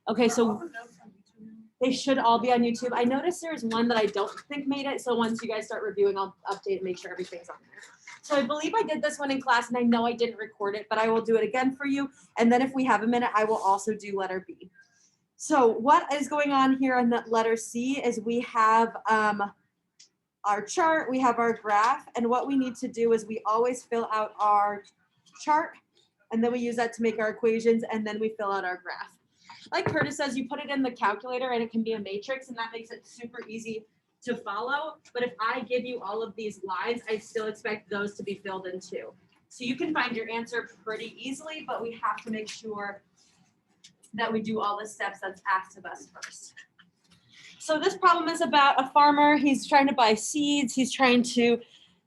Okay, so they should all be on YouTube. I noticed there's one that I don't think made it. So once you guys start reviewing, I'll update and make sure everything's on there. So I believe I did this one in class, and I know I didn't record it, but I will do it again for you. And then if we have a minute, I will also do letter B. So what is going on here in the letter C is we have our chart, we have our graph, and what we need to do is we always fill out our chart, and then we use that to make our equations, and then we fill out our graph. Like Curtis says, you put it in the calculator and it can be a matrix, and that makes it super easy to follow. But if I give you all of these lines, I still expect those to be filled in too. So you can find your answer pretty easily, but we have to make sure that we do all the steps that's asked of us first. So this problem is about a farmer. He's trying to buy seeds. He's trying to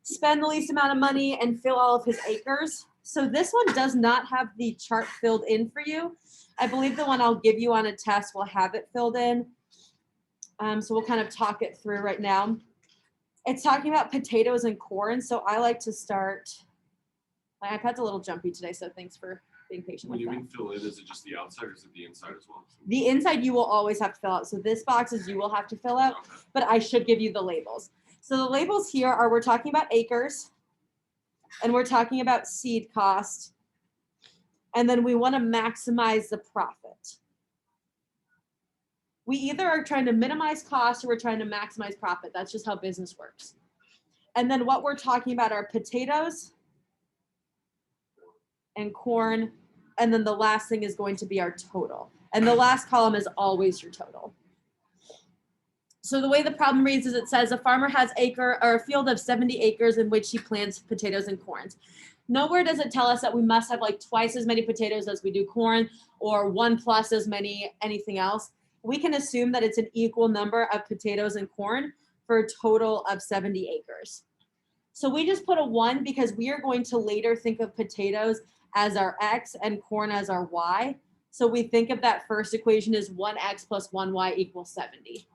spend the least amount of money and fill all of his acres. So this one does not have the chart filled in for you. I believe the one I'll give you on a test will have it filled in. So we'll kind of talk it through right now. It's talking about potatoes and corn. So I like to start, my iPad's a little jumpy today, so thanks for being patient with that. When you mean fill in, is it just the outside or is it the inside as well? The inside you will always have to fill out. So this box is you will have to fill out, but I should give you the labels. So the labels here are, we're talking about acres, and we're talking about seed cost, and then we want to maximize the profit. We either are trying to minimize cost or we're trying to maximize profit. That's just how business works. And then what we're talking about are potatoes and corn. And then the last thing is going to be our total. And the last column is always your total. So the way the problem reads is it says a farmer has a field of 70 acres in which he plants potatoes and corn. Nowhere does it tell us that we must have like twice as many potatoes as we do corn or 1 plus as many anything else. We can assume that it's an equal number of potatoes and corn for a total of 70 acres. So we just put a 1 because we are going to later think of potatoes as our X and corn as our Y. So we think of that first equation as 1X plus 1Y equals 70.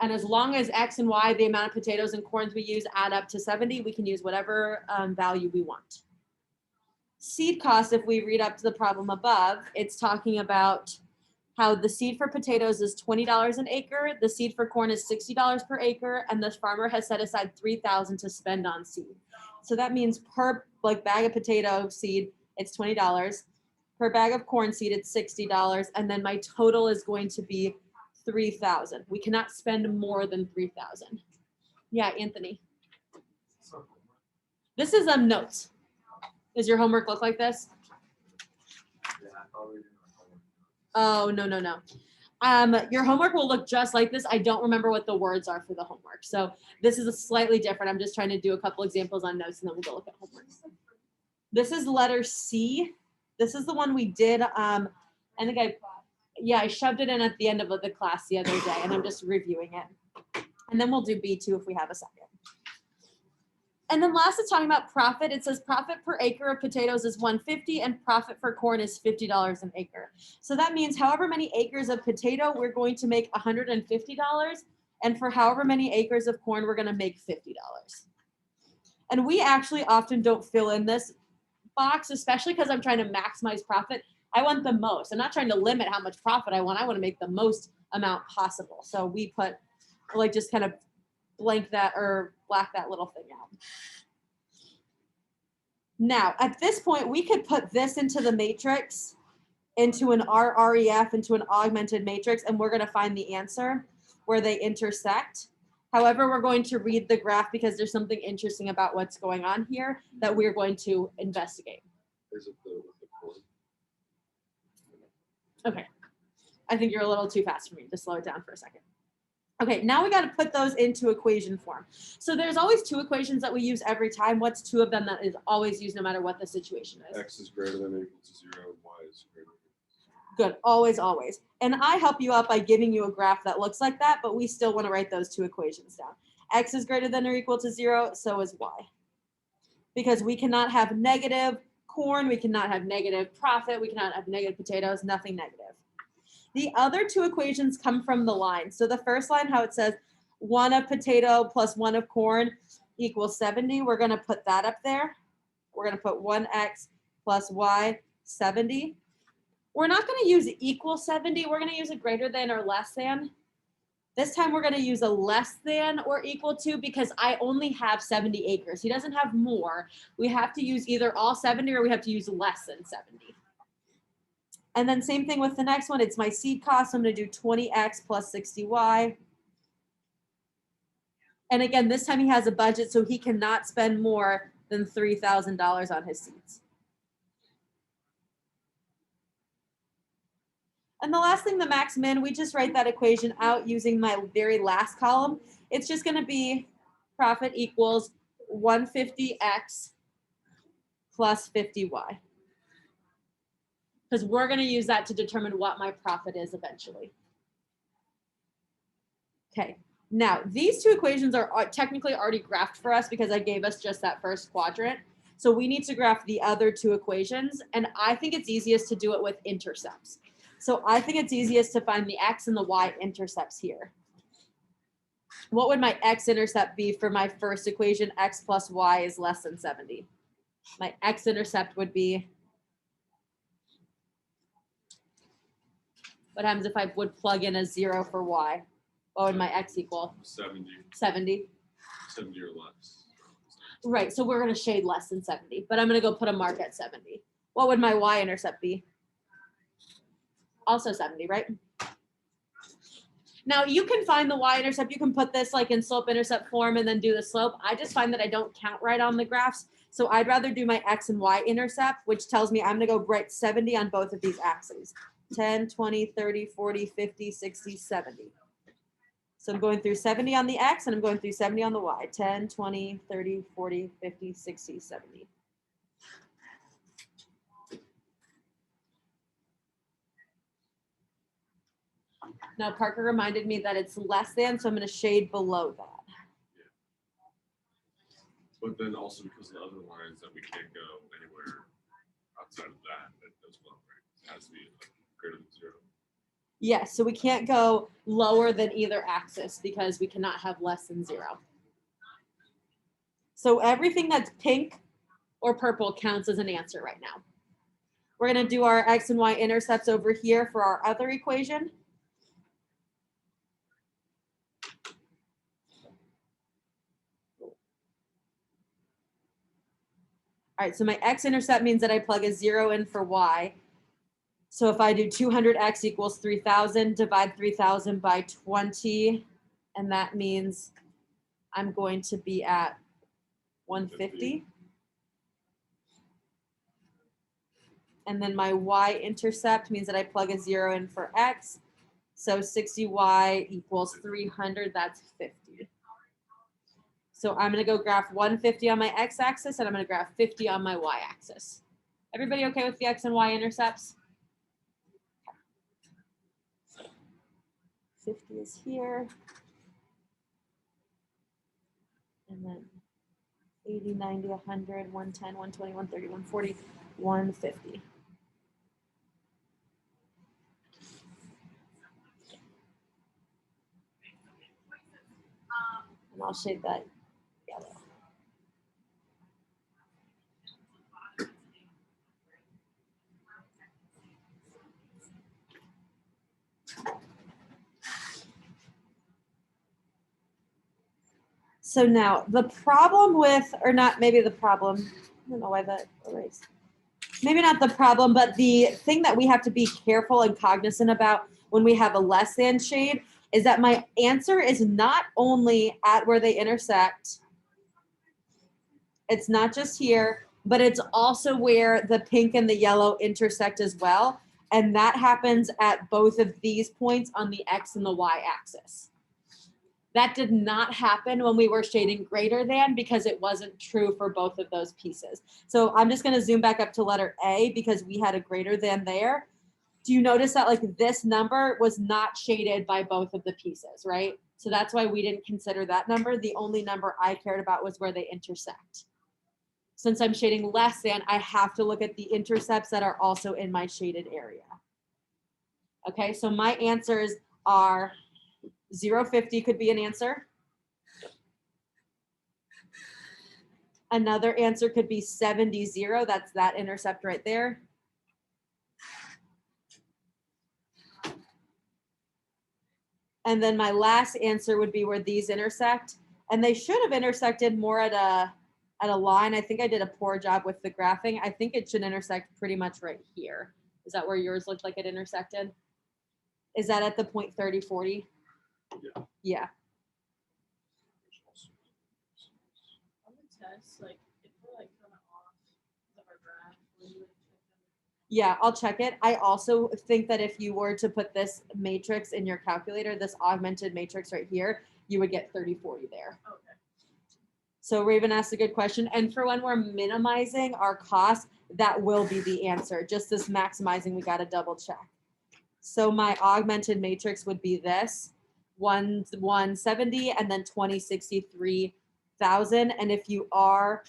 And as long as X and Y, the amount of potatoes and corns we use, add up to 70, we can use whatever value we want. Seed cost, if we read up to the problem above, it's talking about how the seed for potatoes is $20 an acre, the seed for corn is $60 per acre, and the farmer has set aside $3,000 to spend on seed. So that means per bag of potato seed, it's $20. Per bag of corn seed, it's $60, and then my total is going to be $3,000. We cannot spend more than $3,000. Yeah, Anthony. This is notes. Does your homework look like this? Oh, no. Your homework will look just like this. I don't remember what the words are for the homework. So this is a slightly different. I'm just trying to do a couple examples on notes and then we'll go look at homework. This is letter C. This is the one we did. I think I shoved it in at the end of the class the other day and I'm just reviewing it. And then we'll do B2 if we have a second. And then last, it's talking about profit. It says profit per acre of potatoes is $150 and profit for corn is $50 an acre. So that means however many acres of potato, we're going to make $150. And for however many acres of corn, we're going to make $50. And we actually often don't fill in this box, especially because I'm trying to maximize profit. I want the most. I'm not trying to limit how much profit I want. I want to make the most amount possible. So we put just kind of blank that or black that little thing out. Now, at this point, we could put this into the matrix, into an RREF, into an augmented matrix, and we're going to find the answer where they intersect. However, we're going to read the graph because there's something interesting about what's going on here that we're going to investigate. Is it the corn? Okay. I think you're a little too fast for me. Just slow it down for a second. Okay, now we got to put those into equation form. So there's always 2 equations that we use every time. What's 2 of them that is always used no matter what the situation is? X is greater than or equal to 0, and Y is greater than or equal Good, to 0. always, always. And I help you out by giving you a graph that looks like that, but we still want to write those 2 equations down. X is greater than or equal to 0, so is Y. Because we cannot have negative corn, we cannot have negative profit, we cannot have negative potatoes, nothing negative. The other 2 equations come from the line. So the first line, how it says 1 of potato plus 1 of corn equals 70. We're going to put that up there. We're going to put 1x plus y, 70. We're not going to use equal 70. We're going to use a greater than or less than. This time we're going to use a less than or equal to because I only have 70 acres. He doesn't have more. We have to use either all 70 or we have to use less than 70. And then same thing with the next one. It's my seed cost. I'm going to do 20x plus 60y. And again, this time he has a budget, so he cannot spend more than $3,000 on his seeds. And the last thing, the max min, we just write that equation out using my very last column. It's just going to be profit equals 150x plus 50y. Because we're going to use that to determine what my profit is eventually. Okay, now these two equations are technically already graphed for us because I gave us just that first quadrant. So we need to graph the other two equations. And I think it's easiest to do it with intercepts. So I think it's easiest to find the x and the y intercepts here. What would my x-intercept be for my first equation? X plus y is less than 70. My x-intercept would be, what happens if I would plug in a 0 for y? What would my x equal? 70. 70. 70 or less. Right, so we're going to shade less than 70, but I'm going to go put a mark at 70. What would my y-intercept be? Also 70, right? Now you can find the y-intercept. You can put this like in slope-intercept form and then do the slope. I just find that I don't count right on the graphs. So I'd rather do my x and y-intercept, which tells me I'm going to go write 70 on both of these axes. 10, 20, 30, 40, 50, 60, 70. So I'm going through 70 on the x and I'm going through 70 on the y. 10, 20, 30, 40, 50, 60, 70. Now Parker reminded me that it's less than, so I'm going to shade below that. But then also because of the other lines that we can't go anywhere outside of that as well, right? It has to be greater than 0. Yes, so we can't go lower than either axis because we cannot have less than 0. So everything that's pink or purple counts as an answer right now. We're going to do our x and y intercepts over here for our other equation. All right, so my x-intercept means that I plug a 0 in for y. So if I do 200x equals 3,000, divide 3,000 by 20, and that means I'm going to be at 150. And then my y-intercept means that I plug a 0 in for x. So 60y equals 300, that's 50. So I'm going to go graph 150 on my x-axis, and I'm going to graph 50 on my y-axis. Everybody okay with the x and y-intercepts? 50 is here. And then 80, 90, 100, 110, 120, 130, 140, 150. And I'll shade that yellow. So now the problem with, or not maybe the problem, I don't know why that erased. Maybe not the problem, but the thing that we have to be careful and cognizant about when we have a less than shade is that my answer is not only at where they intersect. It's not just here, but it's also where the pink and the yellow intersect as well. And that happens at both of these points on the X and the Y axis. That did not happen when we were shading greater than because it wasn't true for both of those pieces. So I'm just going to zoom back up to letter A because we had a greater than there. Do you notice that like this number was not shaded by both of the pieces, right? So that's why we didn't consider that number. The only number I cared about was where they intersect. Since I'm shading less than, I have to look at the intercepts that are also in my shaded area. Okay, so my answers are 0.50 could be an answer. Another answer could be 70.0. That's that intercept right there. And then my last answer would be where these intersect. And they should have intersected more at a line. I think I did a poor job with the graphing. I think it should intersect pretty much right here. Is that where yours looked like it intersected? Is that at the point 30, 40? Yeah. Yeah. On the test, like if we're like kind of off of our graph, will you like check them? Yeah, I'll check it. I also think that if you were to put this matrix in your calculator, this augmented matrix right here, you would get 30, 40 there. Okay. So Raven asked a good question. And for when we're minimizing our cost, that will be the answer. Just this maximizing, we got to double check. So my augmented matrix would be this 170 and then 2063,000. And if you REF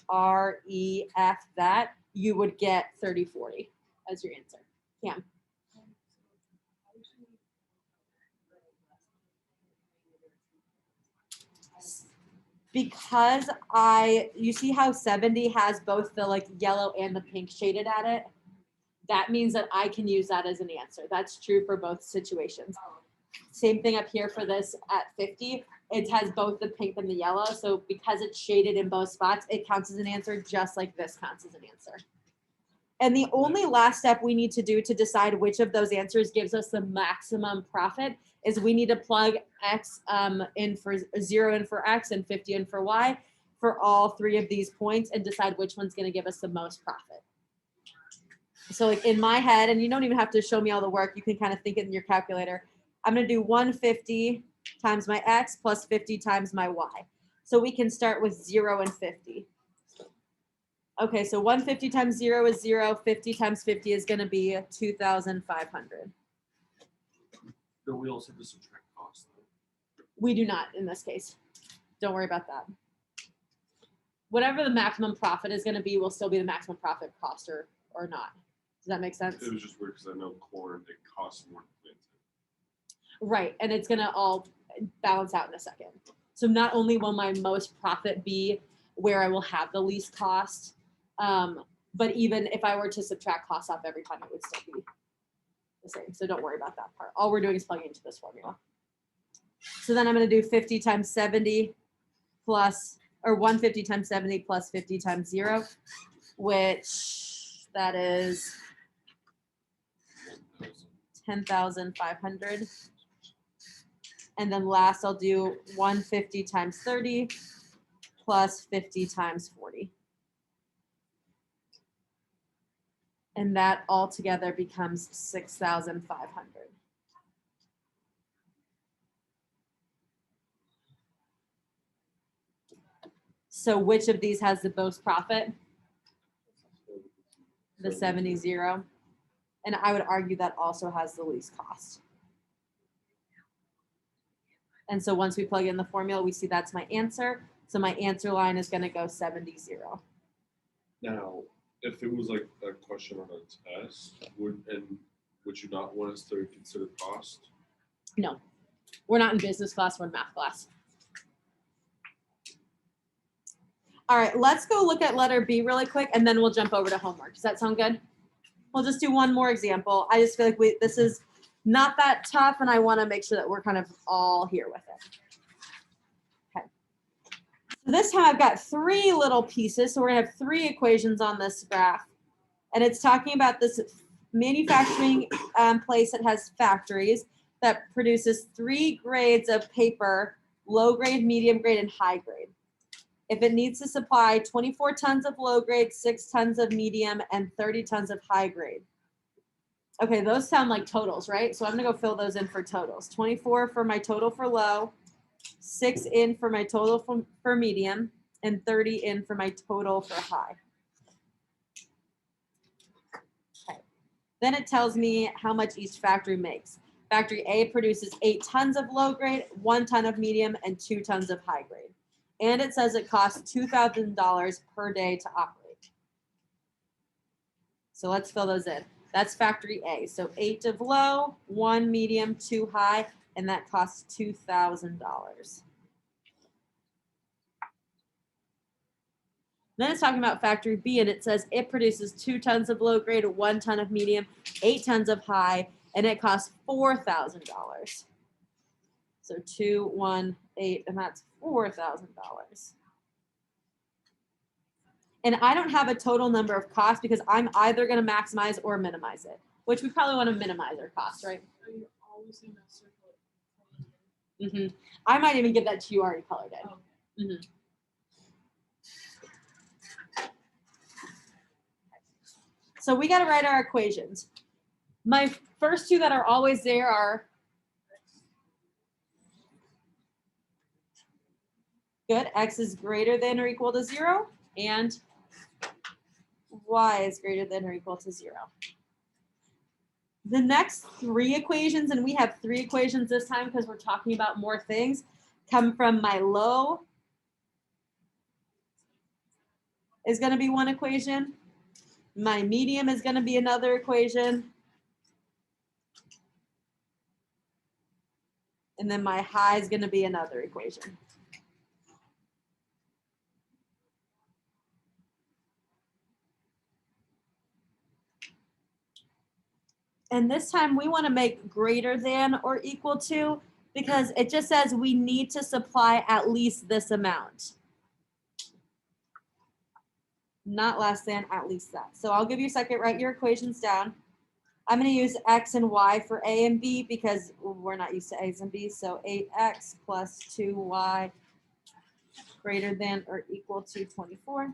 that, you would get 30, 40 as your answer. Cam. Because you see how 70 has both the like yellow and the pink shaded at it? That means that I can use that as an answer. That's true for both situations. Same thing up here for this at 50. It has both the pink and the yellow. So because it's shaded in both spots, it counts as an answer just like this counts as an answer. And the only last step we need to do to decide which of those answers gives us the maximum profit is we need to plug X in for 0 in for X and 50 in for Y for all three of these points and decide which one's going to give us the most profit. So like in my head, and you don't even have to show me all the work, you can kind of think it in your calculator. I'm going to do 150 times my X plus 50 times my Y. So we can start with 0 and 50. Okay, so 150 times 0 is 0. 50 times 50 is going to be 2,500. But we also have to subtract cost, though. We do not in this case. Don't worry about that. Whatever the maximum profit is going to be will still be the maximum profit cost or not. Does that make sense? It was just weird because I know corn, it costs more to plant it. Right, and it's going to all balance out in a second. So not only will my most profit be where I will have the least cost, but even if I were to subtract costs off every time, it would still be the same. So don't worry about that part. All we're doing is plugging into this formula. So then I'm going to do 50 times 70 plus, or 150 times 70 plus 50 times 0, which that is 10,500. And then last I'll do 150 times 30 plus 50 times 40. And that altogether becomes 6,500. So which of these has the most profit? The 70. And I would argue that also has the least cost. And so once we plug in the formula, we see that's my answer. So my answer line is going to go 70. Now, if it was like a question on a test, would you not want us to consider cost? No, we're not in business class, we're in math class. All right, let's go look at letter B really quick, and then we'll jump over to homework. Does that sound good? We'll just do one more example. I just feel like this is not that tough, and I want to make sure that we're kind of all here with it. Okay. So this time I've got 3 little pieces. So we're going to have 3 equations on this graph. And it's talking about this manufacturing place that has factories that produces 3 grades of paper, low grade, medium grade, and high grade. If it needs to supply 24 tons of low grade, 6 tons of medium, and 30 tons of high grade. Okay, those sound like totals, right? So I'm gonna go fill those in for totals. 24 for my total for low, 6 in for my total for medium, and 30 in for my total for high. Okay. Then it tells me how much each factory makes. Factory A produces 8 tons of low grade, 1 ton of medium, and 2 tons of high grade. And it says it costs $2,000 per day to operate. So let's fill those in. That's factory A. So 8 of low, 1 medium, 2 high, and that costs $2,000. Then it's talking about factory B, and it says it produces 2 tons of low grade, 1 ton of medium, 8 tons of high, and it costs $4,000. So 218, and that's $4,000. And I don't have a total number of costs because I'm either going to maximize or minimize it, which we probably want to minimize our costs, right? Are you always in that circle? I might even give that to you already colored in. Okay. So we got to write our equations. My first two that are always there are good. X is greater than or equal to 0, and y is greater than or equal to 0. The next three equations, and we have three equations this time because we're talking about more things, come from my low is going to be one equation. My medium is going to be another equation. And then my high is going to be another equation. And this time we want to make greater than or equal to because it just says we need to supply at least this amount. Not less than, at least that. So I'll give you a second, write your equations down. I'm going to use x and y for a and b because we're not used to a's and b's. So 8x plus 2y greater than or equal to 24.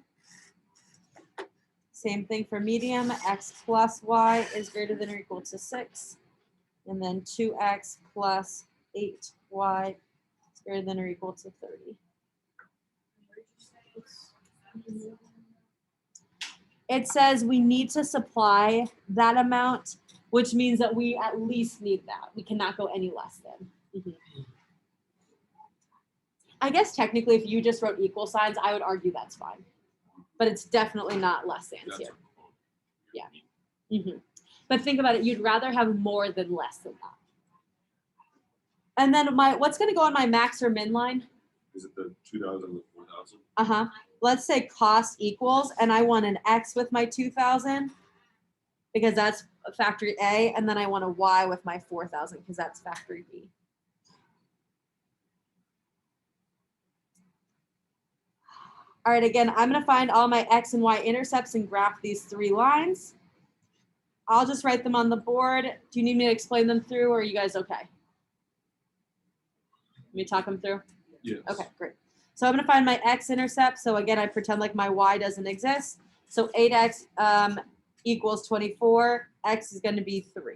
Same thing for medium, x plus y is greater than or equal to 6. And then 2x plus 8y is greater than or equal to 30. It says we need to supply that amount, which means that we at least need that. We cannot go any less than. I guess technically if you just wrote equal signs, I would argue that's fine. But it's definitely not less than here. Yeah. But think about it, you'd rather have more than less than that. And then what's going to go on my max or min line? Is it the 2,000 and 4,000? Let's say cost equals, and I want an X with my 2,000 because that's factory A, and then I want a Y with my 4,000 because that's factory B. All right, again, I'm going to find all my X and Y intercepts and graph these three lines. I'll just write them on the board. Do you need me to explain them through, or are you guys okay? Let me talk them through? Yes. Okay, great. So I'm going to find my x-intercept. So again, I pretend like my y doesn't exist. So 8x equals 24. X is going to be 3.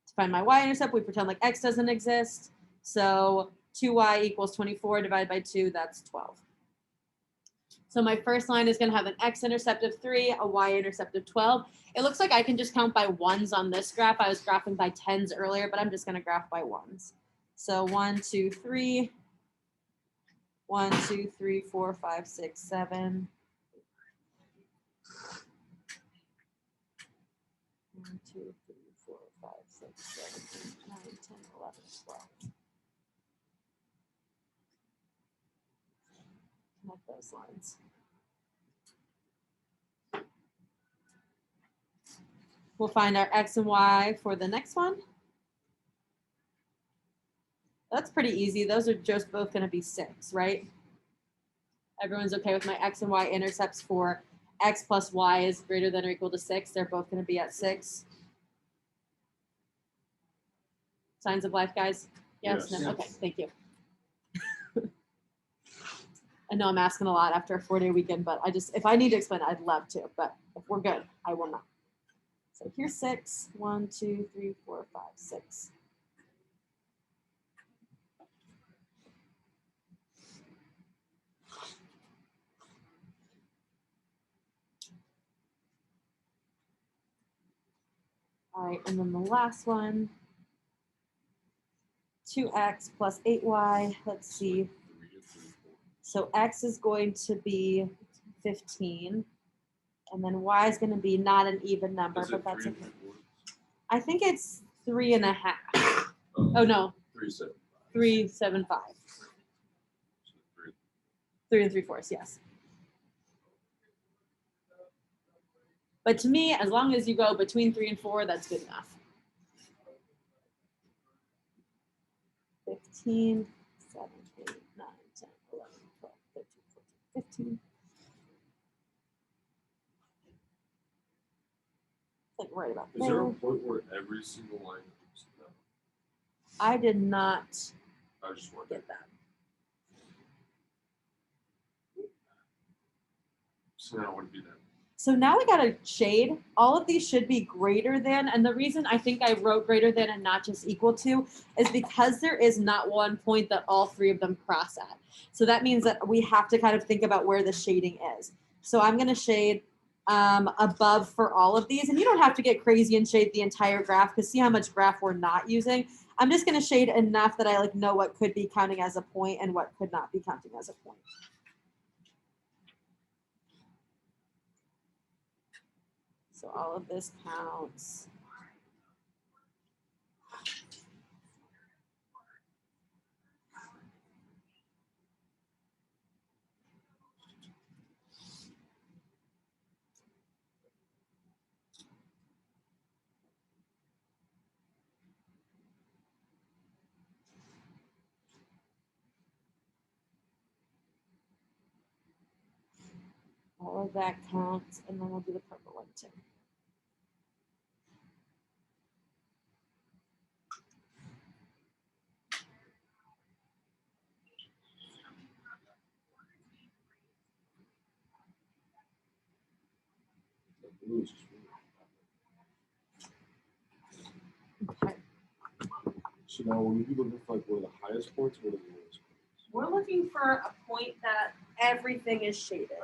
To find my y-intercept, we pretend like x doesn't exist. So 2y equals 24 divided by 2, that's 12. So my first line is going to have an x-intercept of 3, a y-intercept of 12. It looks like I can just count by ones on this graph. I was graphing by tens earlier, but I'm just going to graph by ones. So 1, 2, 3. 1, 2, 3, 4, 5, 6, 7. 1, 2, 3, 4, 5, 6, 7, 8, 9, 10, 11, 12. Connect those lines. We'll find our x and y for the next one. That's pretty easy. Those are just both going to be 6, right? Everyone's okay with my x and y intercepts for x plus y is greater than or equal to 6. They're both going to be at 6. Signs of life, guys? Yes? Yes. No? Okay, thank you. I know I'm asking a lot after a 4-day weekend, but if I need to explain it, I'd love to. But if we're good, I will not. So here's 6. 1, 2, 3, 4, 5, 6. All right, and then the last one, 2x plus 8y. Let's see. So x is going to be 15, and then y is going to be not an even number, but that's okay. I think it's 3.5. Oh no, 3.75. 3 3/4, yes. But to me, as long as you go between 3 and 4, that's good enough. 16, 17, 18, 9, 10, 11, 12, 13, 14, 15. Like right about Is there a there. point where every single line comes down? I did not I just wonder. get that. So now it would be that. So now we got a shade. All of these should be greater than, and the reason I think I wrote greater than and not just equal to is because there is not one point that all three of them cross at. So that means that we have to kind of think about where the shading is. So I'm gonna shade above for all of these, and you don't have to get crazy and shade the entire graph because see how much graph we're not using. I'm just gonna shade enough that I like know what could be counting as a point and what could not be counting as a point. So all of this counts. All of that counts, and then we'll do the purple one too. The blue is just really- Okay. So now when you look for like one of the highest points, what are the lowest points? We're looking for a point that everything is shaded.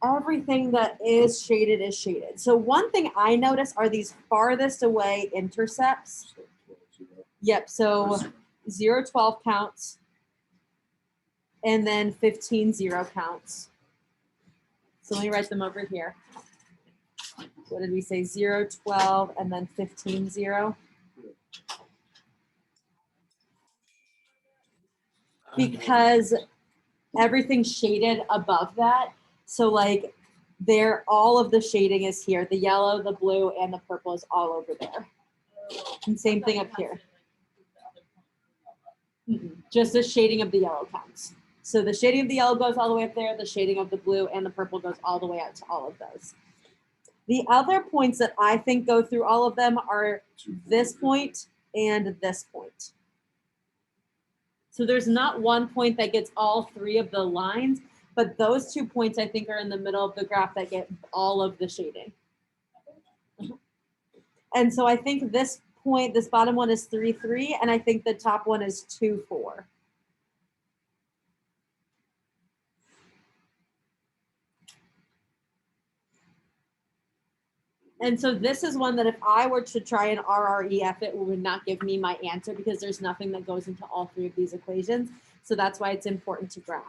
Everything that is shaded is shaded. So one thing I notice are these farthest away intercepts. So 12, 0. Yep, so Or 0, 12 counts, and then 15, 0 counts. So let me write them over here. What did we say? 0, 12, and then 15, 0. Because everything's shaded above that. So like there, all of the shading is here. The yellow, the blue, and the purple is all over there. And same thing up here. Just the shading of the yellow counts. So the shading of the yellow goes all the way up there. The shading of the blue and the purple goes all the way out to all of those. The other points that I think go through all of them are this point and this point. So there's not one point that gets all three of the lines, but those 2 points I think are in the middle of the graph that get all of the shading. And so I think this point, this bottom one is 3, 3, and I think the top one is 2, 4. And so this is one that if I were to try and RREF it would not give me my answer because there's nothing that goes into all three of these equations. So that's why it's important to graph.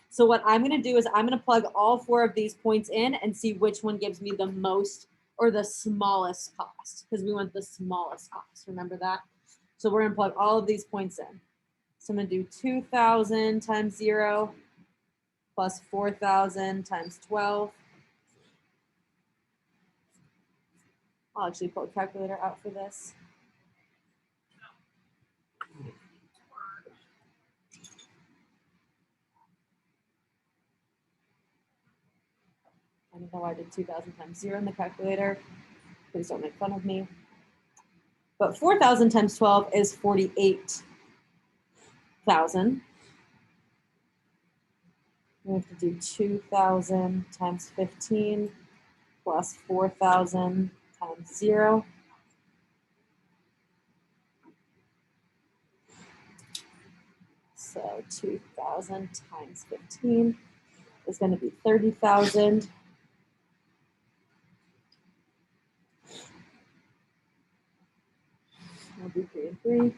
So what I'm going to do is I'm going to plug all 4 of these points in and see which one gives me the most or the smallest cost because we want the smallest cost. Remember that? So we're going to plug all of these points in. So I'm going to do 2,000 times 0 plus 4,000 times 12. I'll actually pull a calculator out for this. I don't know why I did 2,000 times 0 in the calculator. Please don't make fun of me. But 4,000 times 12 is 48,000. We have to do 2,000 times 15 plus 4,000 times 0. So 2,000 times 15 is going to be 30,000. We'll do 3 and 3.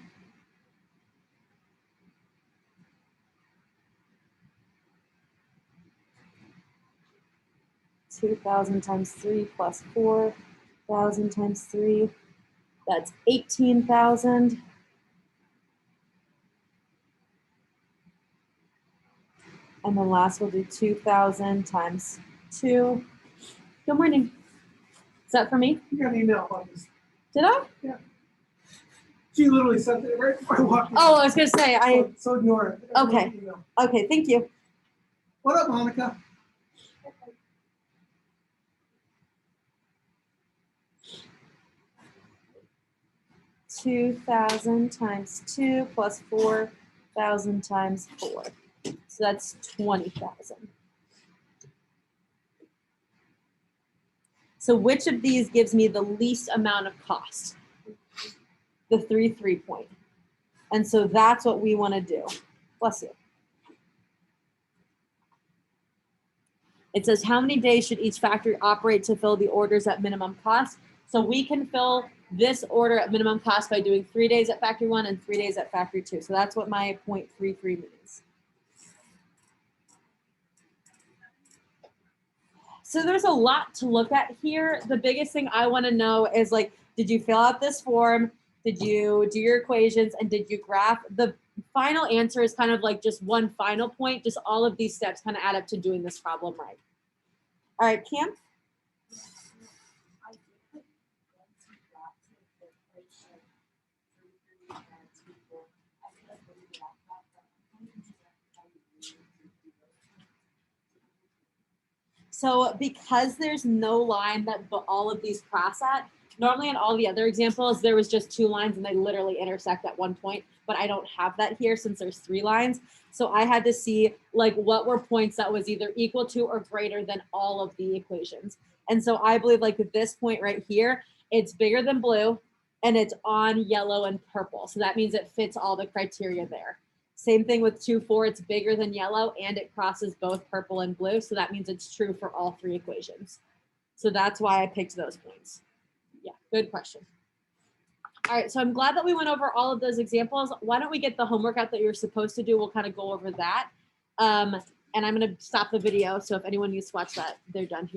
$2,000 times 3 plus 4,000 times 3. That's 18,000. And then last we'll do 2,000 times 2. Good morning. Is that for me? You got an email about this. Did I? Yeah. She literally sent it right before I walked in. Oh, I was gonna say, So ignore it. Okay. Okay, thank you. What up, Monica? 2,000 times 2 plus 4,000 times 4. So that's 20,000. So which of these gives me the least amount of cost? The 3 point. And so that's what we want to do. Bless you. It says, how many days should each factory operate to fill the orders at minimum cost? So we can fill this order at minimum cost by doing 3 days at factory 1 and 3 days at factory 2. So that's what my 0.33 means. So there's a lot to look at here. The biggest thing I want to know is, like, did you fill out this form? Did you do your equations? And did you graph? The final answer is kind of like just one final point. Just all of these steps kind of add up to doing this problem right. All right, Cam? So because there's no line that all of these cross at, normally in all the other examples, there was just 2 lines and they literally intersect at one point, but I don't have that here since there's 3 lines. So I had to see, like, what were points that was either equal to or greater than all of the equations. And so I believe, like, with this point right here, it's bigger than blue and it's on yellow and purple. So that means it fits all the criteria there. Same thing with 2, 4, it's bigger than yellow and it crosses both purple and blue. So that means it's true for all 3 equations. So that's why I picked those points. Yeah, good question. All right, so I'm glad that we went over all of those examples. Why don't we get the homework out that you're supposed to do? We'll kind of go over that. And I'm gonna stop the video. So if anyone needs to watch that, they're done here.